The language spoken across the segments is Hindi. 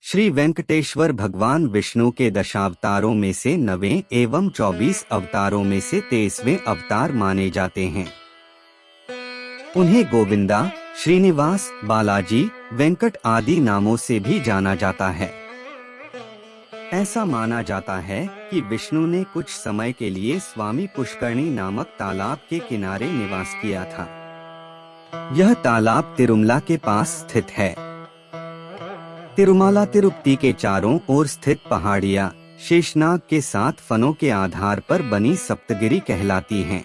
श्री वेंकटेश्वर भगवान विष्णु के दशावतारों में से 9वें एवं 24 अवतारों में से 23वें अवतार माने जाते हैं। उन्हें गोविंदा, श्रीनिवास, बालाजी, वेंकट आदि नामों से भी जाना जाता है। ऐसा माना जाता है कि विष्णु ने कुछ समय के लिए स्वामी पुष्करणी नामक तालाब के किनारे निवास किया था। यह तालाब तिरुमला के पास स्थित है। तिरुमाला तिरुपति के चारों ओर स्थित पहाड़ियाँ शेषनाग के 7 फनों के आधार पर बनी सप्तगिरी कहलाती हैं।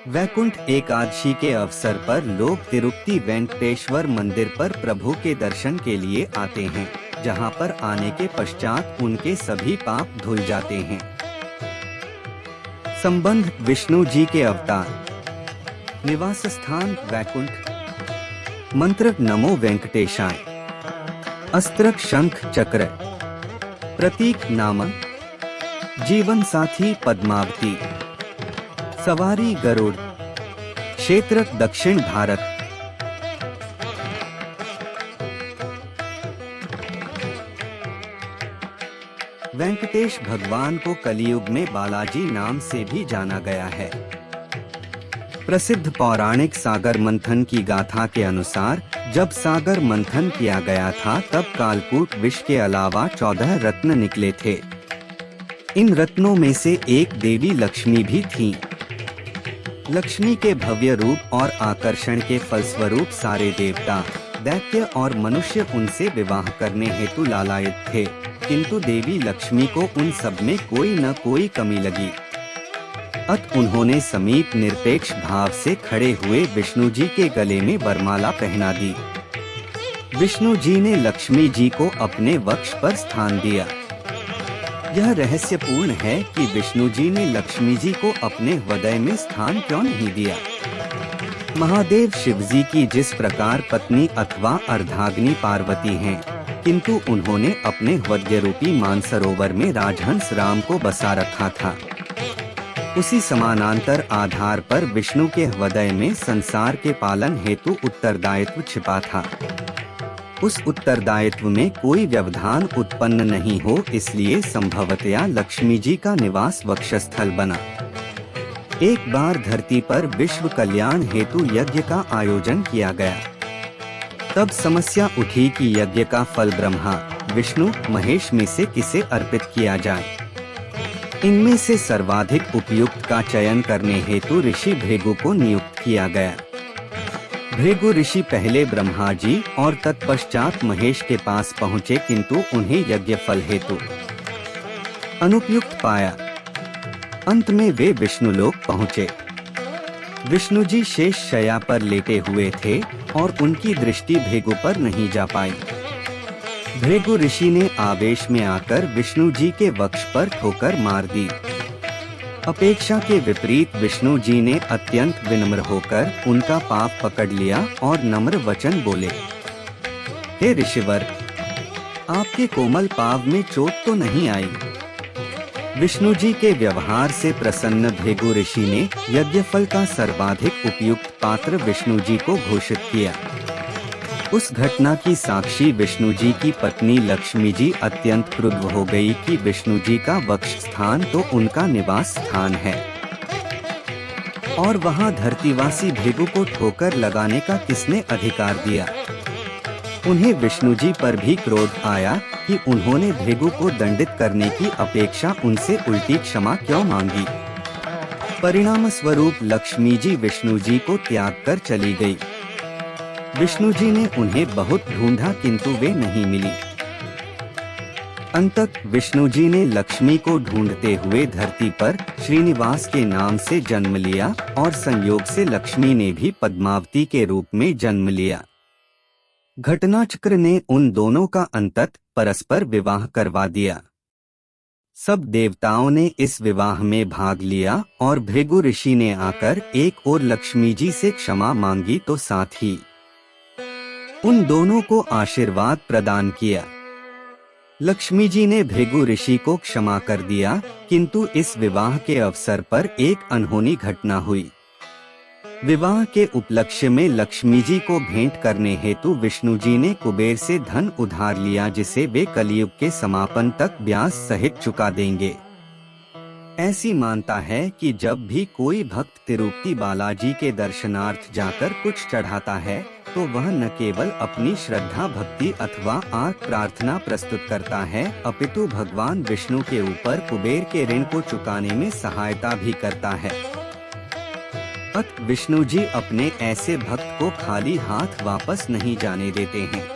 वैकुंठ एकादशी के अवसर पर लोग तिरुपति वेंकटेश्वर मंदिर पर प्रभु के दर्शन के लिए आते हैं, जहां पर आने के पश्चात उनके सभी पाप धुल जाते हैं। संबंध विष्णु जी के अवतार। निवास स्थान वैकुंठ। मंत्र नमो वेंकटेशाय। अस्त्र शंख चक्र। प्रतीक नाम। जीवन साथी पद्मावती। सवारी गरुड़। क्षेत्र दक्षिण भारत। वेंकटेश भगवान को कलियुग में बालाजी नाम से भी जाना गया है। प्रसिद्ध पौराणिक सागर मंथन की गाथा के अनुसार जब सागर मंथन किया गया था तब कालकूट विष के अलावा 14 रत्न निकले थे। इन रत्नों में से एक देवी लक्ष्मी भी थीं। लक्ष्मी के भव्य रूप और आकर्षण के फलस्वरूप सारे देवता, दैत्य और मनुष्य उनसे विवाह करने हेतु लालायित थे, किंतु देवी लक्ष्मी को उन सब में कोई न कोई कमी लगी। अत उन्होंने समीप निरपेक्ष भाव से खड़े हुए विष्णु जी के गले में वरमाला पहना दी। विष्णु जी ने लक्ष्मी जी को अपने वक्ष पर स्थान दिया। यह रहस्यपूर्ण है कि विष्णु जी ने लक्ष्मी जी को अपने हृदय में स्थान क्यों नहीं दिया। महादेव शिव जी की जिस प्रकार पत्नी अथवा अर्धाग्नि पार्वती हैं, किंतु उन्होंने अपने हृदय रूपी मानसरोवर में राजहंस राम को बसा रखा था, उसी समानांतर आधार पर विष्णु के हृदय में संसार के पालन हेतु उत्तरदायित्व छिपा था। उस उत्तरदायित्व में कोई व्यवधान उत्पन्न नहीं हो, इसलिए संभवतया लक्ष्मी जी का निवास वक्षस्थल बना। एक बार धरती पर विश्व कल्याण हेतु यज्ञ का आयोजन किया गया। तब समस्या उठी कि यज्ञ का फल ब्रह्मा, विष्णु, महेश में से किसे अर्पित किया जाए। इनमें से सर्वाधिक उपयुक्त का चयन करने हेतु ऋषि भृगु को नियुक्त किया गया। भृगु ऋषि पहले ब्रह्मा जी और तत्पश्चात महेश के पास पहुँचे, किंतु उन्हें यज्ञ फल हेतु अनुपयुक्त पाया। अंत में वे विष्णुलोक पहुँचे। विष्णु जी शेष शैया पर लेटे हुए थे और उनकी दृष्टि भृगु पर नहीं जा पाई। भृगु ऋषि ने आवेश में आकर विष्णु जी के वक्ष पर ठोकर मार दी। अपेक्षा के विपरीत विष्णु जी ने अत्यंत विनम्र होकर उनका पाव पकड़ लिया और नम्र वचन बोले, हे ऋषिवर, आपके कोमल पाव में चोट तो नहीं आई। विष्णु जी के व्यवहार से प्रसन्न भृगु ऋषि ने यज्ञफल का सर्वाधिक उपयुक्त पात्र विष्णु जी को घोषित किया। उस घटना की साक्षी विष्णु जी की पत्नी लक्ष्मी जी अत्यंत क्रुद्ध हो गई कि विष्णु जी का वक्ष स्थान तो उनका निवास स्थान है और वहां धरतीवासी भृगु को ठोकर लगाने का किसने अधिकार दिया। उन्हें विष्णु जी पर भी क्रोध आया कि उन्होंने भृगु को दंडित करने की अपेक्षा उनसे उल्टी क्षमा क्यों मांगी। परिणाम स्वरूप लक्ष्मी जी विष्णु जी को त्याग कर चली गई। विष्णु जी ने उन्हें बहुत ढूंढा, किंतु वे नहीं मिली। अंततः विष्णु जी ने लक्ष्मी को ढूंढते हुए धरती पर श्रीनिवास के नाम से जन्म लिया और संयोग से लक्ष्मी ने भी पद्मावती के रूप में जन्म लिया। घटनाचक्र ने उन दोनों का अंततः परस्पर विवाह करवा दिया। सब देवताओं ने इस विवाह में भाग लिया और भृगु ऋषि ने आकर एक ओर लक्ष्मी जी से क्षमा मांगी तो साथ ही उन दोनों को आशीर्वाद प्रदान किया। लक्ष्मी जी ने भृगु ऋषि को क्षमा कर दिया, किंतु इस विवाह के अवसर पर एक अनहोनी घटना हुई। विवाह के उपलक्ष्य में लक्ष्मी जी को भेंट करने हेतु विष्णु जी ने कुबेर से धन उधार लिया, जिसे वे कलयुग के समापन तक ब्याज सहित चुका देंगे। ऐसी मानता है कि जब भी कोई भक्त तिरुपति बालाजी के दर्शनार्थ जाकर कुछ चढ़ाता है तो वह न केवल अपनी श्रद्धा भक्ति अथवा आर्त प्रार्थना प्रस्तुत करता है, अपितु भगवान विष्णु के ऊपर कुबेर के ऋण को चुकाने में सहायता भी करता है। अत विष्णु जी अपने ऐसे भक्त को खाली हाथ वापस नहीं जाने देते हैं।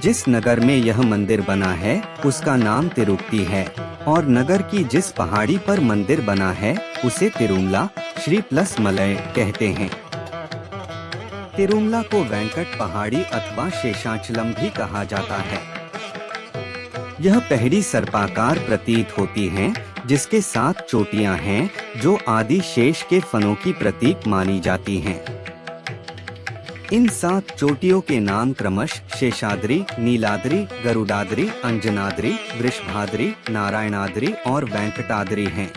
जिस नगर में यह मंदिर बना है उसका नाम तिरुपति है और नगर की जिस पहाड़ी पर मंदिर बना है उसे तिरुमला श्री प्लस मलय कहते हैं। तिरुमला को वेंकट पहाड़ी अथवा शेषाचलम भी कहा जाता है। यह पहाड़ी सर्पाकार प्रतीत होती हैं, जिसके 7 चोटियां हैं जो आदि शेष के फनों की प्रतीक मानी जाती हैं। इन 7 चोटियों के नाम क्रमशः शेषाद्रि, नीलाद्रि, गरुडाद्रि, अंजनाद्रि, वृषभाद्रि, नारायणाद्रि और वेंकटाद्रि हैं।